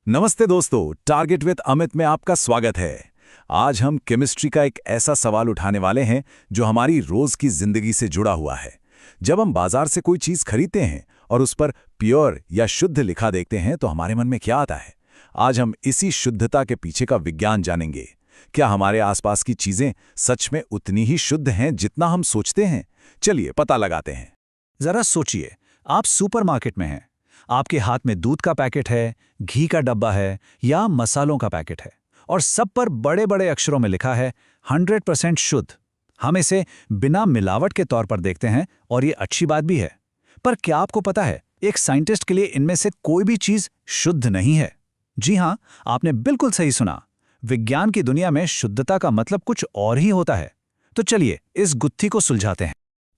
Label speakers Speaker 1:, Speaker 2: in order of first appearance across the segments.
Speaker 1: नमस्ते दोस्तों, target with Amit में आपका स्वागत है। आज हम केमिस्ट्री का एक ऐसा सवाल उठाने वाले हैं जो हमारी रोज की जिंदगी से जुड़ा हुआ है। जब हम बाजार से कोई चीज खरीदते हैं और उस पर प्योर या शुद्ध लिखा देखते हैं तो हमारे मन में क्या आता है? आज हम इसी शुद्धता के पीछे का विज्ञान जानेंगे। क्या हमारे आसपास की चीजें सच में उतनी ही शुद्ध हैं जितना हम सोचते हैं? चलिए पता लगाते हैं।
Speaker 2: जरा सोचिए, आप सुपरमार्केट में हैं। आपके हाथ में दूध का पैकेट है, घी का डब्बा है या मसालों का पैकेट है, और सब पर बड़े बड़े अक्षरों में लिखा है 100% शुद्ध। हम इसे बिना मिलावट के तौर पर देखते हैं और ये अच्छी बात भी है। पर क्या आपको पता है, एक साइंटिस्ट के लिए इनमें से कोई भी चीज शुद्ध नहीं है। जी हाँ, आपने बिल्कुल सही सुना। विज्ञान की दुनिया में शुद्धता का मतलब कुछ और ही होता है। तो चलिए इस गुत्थी को सुलझाते हैं।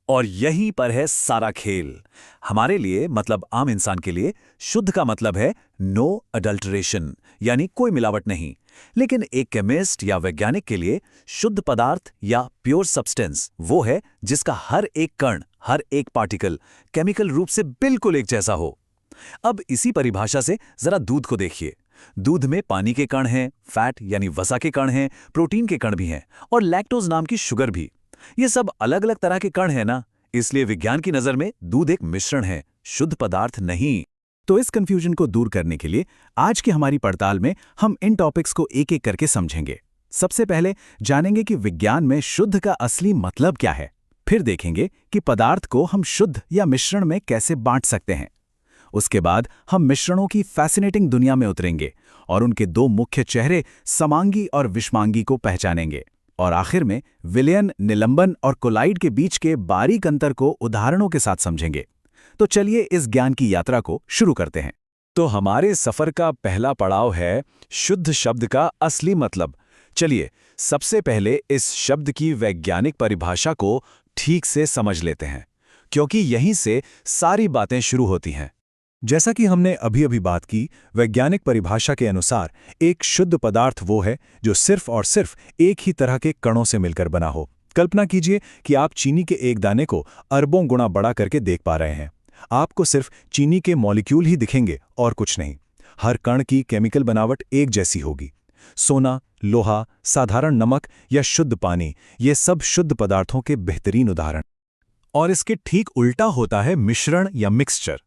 Speaker 1: और यहीं पर है सारा खेल। हमारे लिए मतलब आम इंसान के लिए शुद्ध का मतलब है नो अडल्टरेशन, यानी कोई मिलावट नहीं। लेकिन एक केमिस्ट या वैज्ञानिक के लिए शुद्ध पदार्थ या प्योर सब्सटेंस वो है जिसका हर एक कण, हर एक पार्टिकल केमिकल रूप से बिल्कुल एक जैसा हो। अब इसी परिभाषा से जरा दूध को देखिए। दूध में पानी के कण हैं, फैट यानी वसा के कण हैं, प्रोटीन के कण भी हैं और लैक्टोज नाम की शुगर भी। ये सब अलग अलग तरह के कण हैं ना, इसलिए विज्ञान की नजर में दूध एक मिश्रण है, शुद्ध पदार्थ नहीं।
Speaker 2: तो इस कंफ्यूजन को दूर करने के लिए आज की हमारी पड़ताल में हम इन टॉपिक्स को एक एक करके समझेंगे। सबसे पहले जानेंगे कि विज्ञान में शुद्ध का असली मतलब क्या है। फिर देखेंगे कि पदार्थ को हम शुद्ध या मिश्रण में कैसे बांट सकते हैं। उसके बाद हम मिश्रणों की फैसिनेटिंग दुनिया में उतरेंगे और उनके दो मुख्य चेहरे समांगी और विषमांगी को पहचानेंगे। और आखिर में विलयन, निलंबन और कोलाइड के बीच के बारीक अंतर को उदाहरणों के साथ समझेंगे। तो चलिए इस ज्ञान की यात्रा को शुरू करते हैं।
Speaker 1: तो हमारे सफर का पहला पड़ाव है शुद्ध शब्द का असली मतलब। चलिए सबसे पहले इस शब्द की वैज्ञानिक परिभाषा को ठीक से समझ लेते हैं, क्योंकि यहीं से सारी बातें शुरू होती हैं। जैसा कि हमने अभी अभी बात की, वैज्ञानिक परिभाषा के अनुसार एक शुद्ध पदार्थ वो है जो सिर्फ और सिर्फ एक ही तरह के कणों से मिलकर बना हो। कल्पना कीजिए कि आप चीनी के एक दाने को अरबों गुणा बड़ा करके देख पा रहे हैं। आपको सिर्फ चीनी के मॉलिक्यूल ही दिखेंगे और कुछ नहीं। हर कण की केमिकल बनावट एक जैसी होगी। सोना, लोहा, साधारण नमक या शुद्ध पानी, ये सब शुद्ध पदार्थों के बेहतरीन उदाहरण। और इसके ठीक उल्टा होता है मिश्रण या मिक्सचर।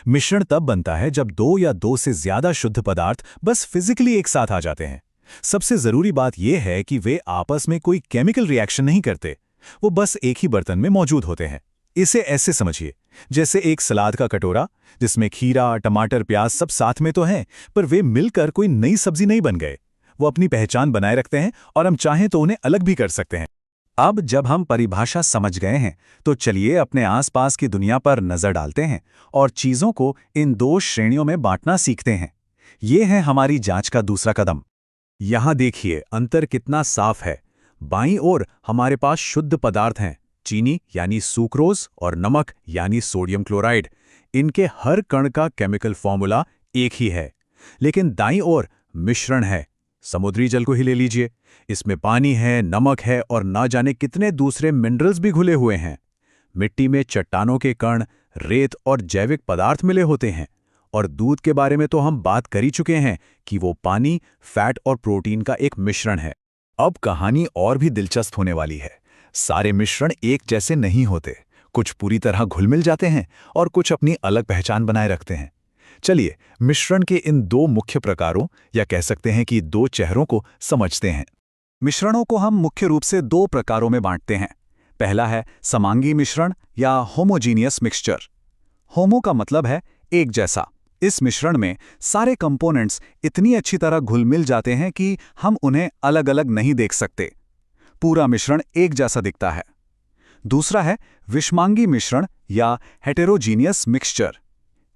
Speaker 1: मिश्रण तब बनता है जब दो या दो से ज्यादा शुद्ध पदार्थ बस फिजिकली एक साथ आ जाते हैं। सबसे जरूरी बात यह है कि वे आपस में कोई केमिकल रिएक्शन नहीं करते, वो बस एक ही बर्तन में मौजूद होते हैं। इसे ऐसे समझिए, जैसे एक सलाद का कटोरा जिसमें खीरा, टमाटर, प्याज सब साथ में तो हैं, पर वे मिलकर कोई नई सब्जी नहीं बन गए। वो अपनी पहचान बनाए रखते हैं और हम चाहें तो उन्हें अलग भी कर सकते हैं। अब जब हम परिभाषा समझ गए हैं तो चलिए अपने आसपास की दुनिया पर नजर डालते हैं और चीजों को इन दो श्रेणियों में बांटना सीखते हैं। ये है हमारी जांच का दूसरा कदम। यहां देखिए अंतर कितना साफ है। बाईं ओर हमारे पास शुद्ध पदार्थ हैं, चीनी यानी सुक्रोज और नमक यानी सोडियम क्लोराइड। इनके हर कण का केमिकल फॉर्मूला एक ही है। लेकिन दाईं ओर मिश्रण है। समुद्री जल को ही ले लीजिए, इसमें पानी है, नमक है और ना जाने कितने दूसरे मिनरल्स भी घुले हुए हैं। मिट्टी में चट्टानों के कण, रेत और जैविक पदार्थ मिले होते हैं। और दूध के बारे में तो हम बात कर ही चुके हैं कि वो पानी, फैट और प्रोटीन का एक मिश्रण है। अब कहानी और भी दिलचस्प होने वाली है। सारे मिश्रण एक जैसे नहीं होते, कुछ पूरी तरह घुल मिल जाते हैं और कुछ अपनी अलग पहचान बनाए रखते हैं। चलिए मिश्रण के इन दो मुख्य प्रकारों या कह सकते हैं कि दो चेहरों को समझते हैं। मिश्रणों को हम मुख्य रूप से दो प्रकारों में बांटते हैं। पहला है समांगी मिश्रण या होमोजीनियस मिक्सचर। होमो का मतलब है एक जैसा। इस मिश्रण में सारे कंपोनेंट्स इतनी अच्छी तरह घुल मिल जाते हैं कि हम उन्हें अलग अलग नहीं देख सकते। पूरा मिश्रण एक जैसा दिखता है। दूसरा है विषमांगी मिश्रण या हेटेरोजीनियस मिक्सचर।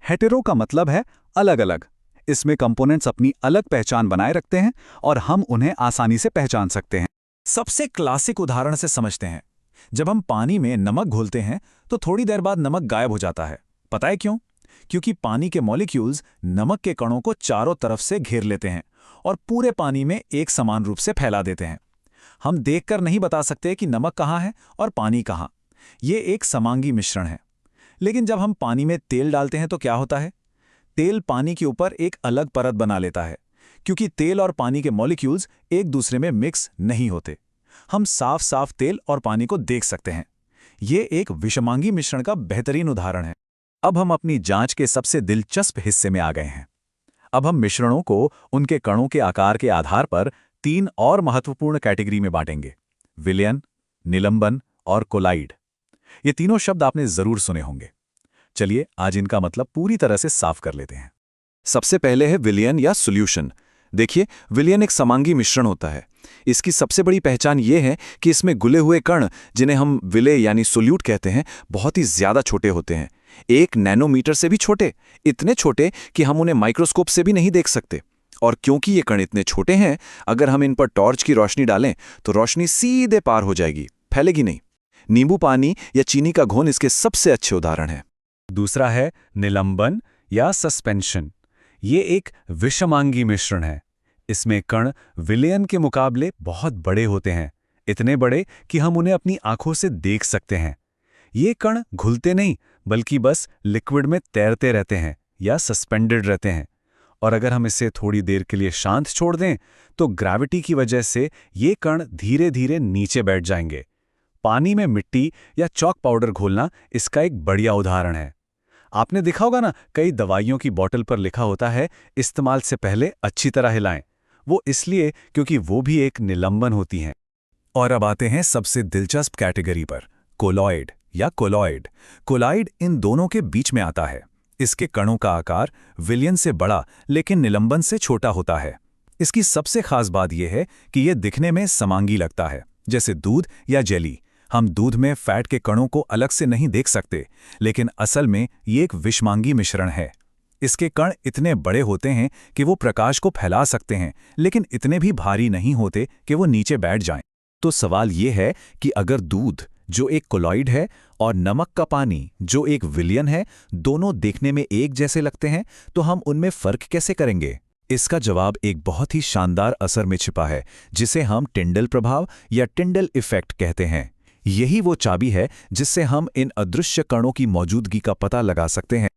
Speaker 1: हेटेरो का मतलब है अलग अलग। इसमें कंपोनेंट्स अपनी अलग पहचान बनाए रखते हैं और हम उन्हें आसानी से पहचान सकते हैं। सबसे क्लासिक उदाहरण से समझते हैं। जब हम पानी में नमक घोलते हैं तो थोड़ी देर बाद नमक गायब हो जाता है। पता है क्यों? क्योंकि पानी के मॉलिक्यूल्स नमक के कणों को चारों तरफ से घेर लेते हैं और पूरे पानी में एक समान रूप से फैला देते हैं। हम देखकर नहीं बता सकते कि नमक कहाँ है और पानी कहाँ। ये एक समांगी मिश्रण है। लेकिन जब हम पानी में तेल डालते हैं तो क्या होता है? तेल पानी के ऊपर एक अलग परत बना लेता है, क्योंकि तेल और पानी के मॉलिक्यूल्स एक दूसरे में मिक्स नहीं होते। हम साफ साफ तेल और पानी को देख सकते हैं। ये एक विषमांगी मिश्रण का बेहतरीन उदाहरण है। अब हम अपनी जांच के सबसे दिलचस्प हिस्से में आ गए हैं। अब हम मिश्रणों को उनके कणों के आकार के आधार पर 3 और महत्वपूर्ण कैटेगरी में बांटेंगे: विलयन, निलंबन और कोलाइड। ये तीनों शब्द आपने जरूर सुने होंगे। चलिए आज इनका मतलब पूरी तरह से साफ कर लेते हैं। सबसे पहले है विलयन या सॉल्यूशन। देखिए, विलयन एक समांगी मिश्रण होता है। इसकी सबसे बड़ी पहचान ये है कि इसमें घुले हुए कण, जिन्हें हम विलेय यानी सोल्यूट कहते हैं, बहुत ही ज्यादा छोटे होते हैं। 1 नैनोमीटर से भी छोटे, इतने छोटे कि हम उन्हें माइक्रोस्कोप से भी नहीं देख सकते। और क्योंकि ये कण इतने छोटे हैं, अगर हम इन पर टॉर्च की रोशनी डालें तो रोशनी सीधे पार हो जाएगी, फैलेगी नहीं। नींबू पानी या चीनी का घोल इसके सबसे अच्छे उदाहरण है। दूसरा है निलंबन या सस्पेंशन। ये एक विषमांगी मिश्रण है। इसमें कण विलयन के मुकाबले बहुत बड़े होते हैं, इतने बड़े कि हम उन्हें अपनी आंखों से देख सकते हैं। ये कण घुलते नहीं, बल्कि बस लिक्विड में तैरते रहते हैं या सस्पेंडेड रहते हैं। और अगर हम इसे थोड़ी देर के लिए शांत छोड़ दें तो ग्रेविटी की वजह से ये कण धीरे धीरे नीचे बैठ जाएंगे। पानी में मिट्टी या चॉक पाउडर घोलना इसका एक बढ़िया उदाहरण है। आपने देखा होगा ना, कई दवाइयों की बोतल पर लिखा होता है, इस्तेमाल से पहले अच्छी तरह हिलाएं। वो इसलिए क्योंकि वो भी एक निलंबन होती हैं। और अब आते हैं सबसे दिलचस्प कैटेगरी पर, कोलॉइड या कोलॉइड। कोलॉइड इन दोनों के बीच में आता है। इसके कणों का आकार विलयन से बड़ा लेकिन निलंबन से छोटा होता है। इसकी सबसे खास बात यह है कि यह दिखने में समांगी लगता है, जैसे दूध या जेली। हम दूध में फैट के कणों को अलग से नहीं देख सकते, लेकिन असल में ये एक विषमांगी मिश्रण है। इसके कण इतने बड़े होते हैं कि वो प्रकाश को फैला सकते हैं, लेकिन इतने भी भारी नहीं होते कि वो नीचे बैठ जाएं। तो सवाल ये है कि अगर दूध, जो एक कोलॉइड है, और नमक का पानी, जो एक विलयन है, दोनों देखने में एक जैसे लगते हैं, तो हम उनमें फर्क कैसे करेंगे? इसका जवाब एक बहुत ही शानदार असर में छिपा है, जिसे हम टिंडल प्रभाव या टिंडल इफेक्ट कहते हैं। यही वो चाबी है जिससे हम इन अदृश्य कणों की मौजूदगी का पता लगा सकते हैं।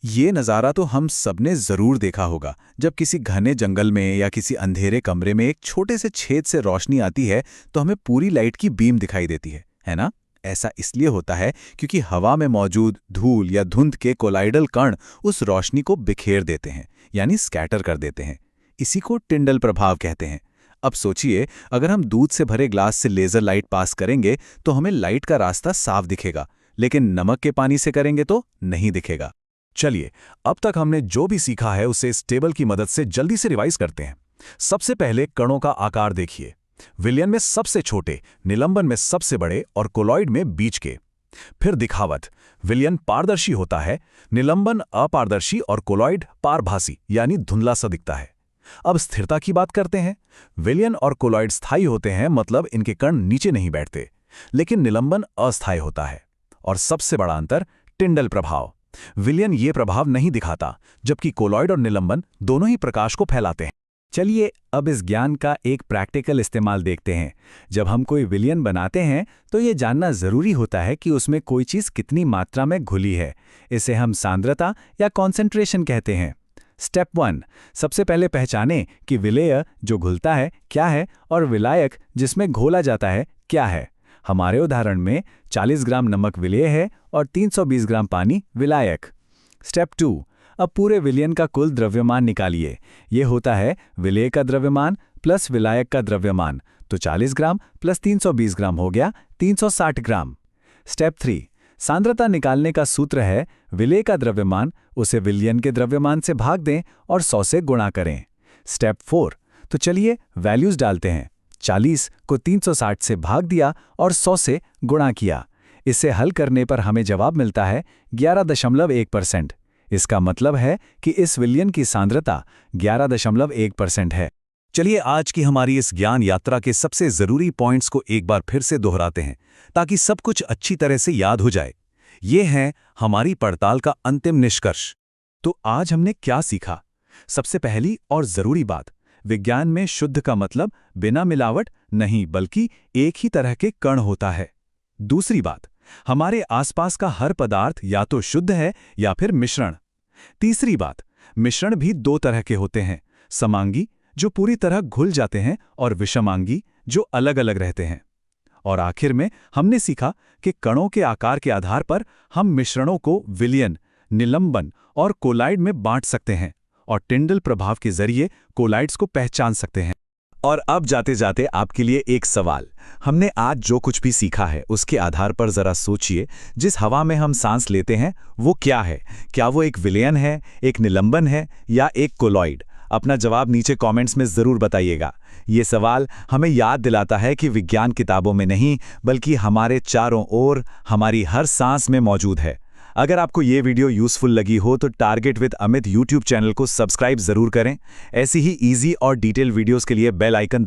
Speaker 1: ये नज़ारा तो हम सबने ज़रूर देखा होगा, जब किसी घने जंगल में या किसी अंधेरे कमरे में एक छोटे से छेद से रोशनी आती है तो हमें पूरी लाइट की बीम दिखाई देती है ना? ऐसा इसलिए होता है क्योंकि हवा में मौजूद धूल या धुंध के कोलाइडल कण उस रोशनी को बिखेर देते हैं, यानी स्कैटर कर देते हैं। इसी को टिंडल प्रभाव कहते हैं। अब सोचिए, अगर हम दूध से भरे ग्लास से लेजर लाइट पास करेंगे तो हमें लाइट का रास्ता साफ दिखेगा, लेकिन नमक के पानी से करेंगे तो नहीं दिखेगा। चलिए, अब तक हमने जो भी सीखा है उसे इस टेबल की मदद से जल्दी से रिवाइज करते हैं। सबसे पहले कणों का आकार देखिए। विलयन में सबसे छोटे, निलंबन में सबसे बड़े और कोलॉइड में बीच के। फिर दिखावट, विलयन पारदर्शी होता है, निलंबन अपारदर्शी और कोलॉइड पारभासी यानी धुंधला सा दिखता है। अब स्थिरता की बात करते हैं। विलयन और कोलॉइड स्थायी होते हैं, मतलब इनके कण नीचे नहीं बैठते, लेकिन निलंबन अस्थायी होता है। और सबसे बड़ा अंतर, टिंडल प्रभाव। विलयन ये प्रभाव नहीं दिखाता, जबकि कोलॉइड और निलंबन दोनों ही प्रकाश को फैलाते हैं। चलिए अब इस ज्ञान का एक प्रैक्टिकल इस्तेमाल देखते हैं। जब हम कोई विलयन बनाते हैं तो ये जानना जरूरी होता है कि उसमें कोई चीज़ कितनी मात्रा में घुली है। इसे हम सांद्रता या कॉन्सेंट्रेशन कहते हैं। स्टेप 1, सबसे पहले पहचानें कि विलेय जो घुलता है क्या है और विलायक जिसमें घोला जाता है क्या है। हमारे उदाहरण में 40 ग्राम नमक विलेय है और 320 ग्राम पानी विलायक। स्टेप 2, अब पूरे विलयन का कुल द्रव्यमान निकालिए। ये होता है विलेय का द्रव्यमान प्लस विलायक का द्रव्यमान। तो 40 ग्राम प्लस 320 ग्राम हो गया 360 ग्राम। स्टेप 3, सांद्रता निकालने का सूत्र है विलेय का द्रव्यमान, उसे विलयन के द्रव्यमान से भाग दें और 100 से गुणा करें। स्टेप 4, तो चलिए वैल्यूज डालते हैं। 40 को 360 से भाग दिया और 100 से गुणा किया। इसे हल करने पर हमें जवाब मिलता है 11.1%। इसका मतलब है कि इस विलयन की सांद्रता 11.1% है। चलिए आज की हमारी इस ज्ञान यात्रा के सबसे जरूरी पॉइंट्स को एक बार फिर से दोहराते हैं, ताकि सब कुछ अच्छी तरह से याद हो जाए। ये है हमारी पड़ताल का अंतिम निष्कर्ष। तो आज हमने क्या सीखा? सबसे पहली और जरूरी बात, विज्ञान में शुद्ध का मतलब बिना मिलावट नहीं, बल्कि एक ही तरह के कण होता है। दूसरी बात, हमारे आसपास का हर पदार्थ या तो शुद्ध है या फिर मिश्रण। तीसरी बात, मिश्रण भी दो तरह के होते हैं, समांगी जो पूरी तरह घुल जाते हैं और विषमांगी जो अलग-अलग रहते हैं। और आखिर में हमने सीखा कि कणों के आकार के आधार पर हम मिश्रणों को विलयन, निलंबन और कोलाइड में बांट सकते हैं और टिंडल प्रभाव के जरिए कोलाइड्स को पहचान सकते हैं।
Speaker 2: और अब जाते जाते आपके लिए एक सवाल। हमने आज जो कुछ भी सीखा है उसके आधार पर जरा सोचिए, जिस हवा में हम सांस लेते हैं वो क्या है? क्या वो एक विलयन है, एक निलंबन है या एक कोलॉइड? अपना जवाब नीचे कमेंट्स में जरूर बताइएगा। ये सवाल हमें याद दिलाता है कि विज्ञान किताबों में नहीं बल्कि हमारे चारों ओर, हमारी हर सांस में मौजूद है। अगर आपको ये वीडियो यूज़फुल लगी हो तो target with Amit YouTube channel को सब्सक्राइब जरूर करें। ऐसी ही इजी और डिटेल वीडियोस के लिए बेल आइकन दबाएं।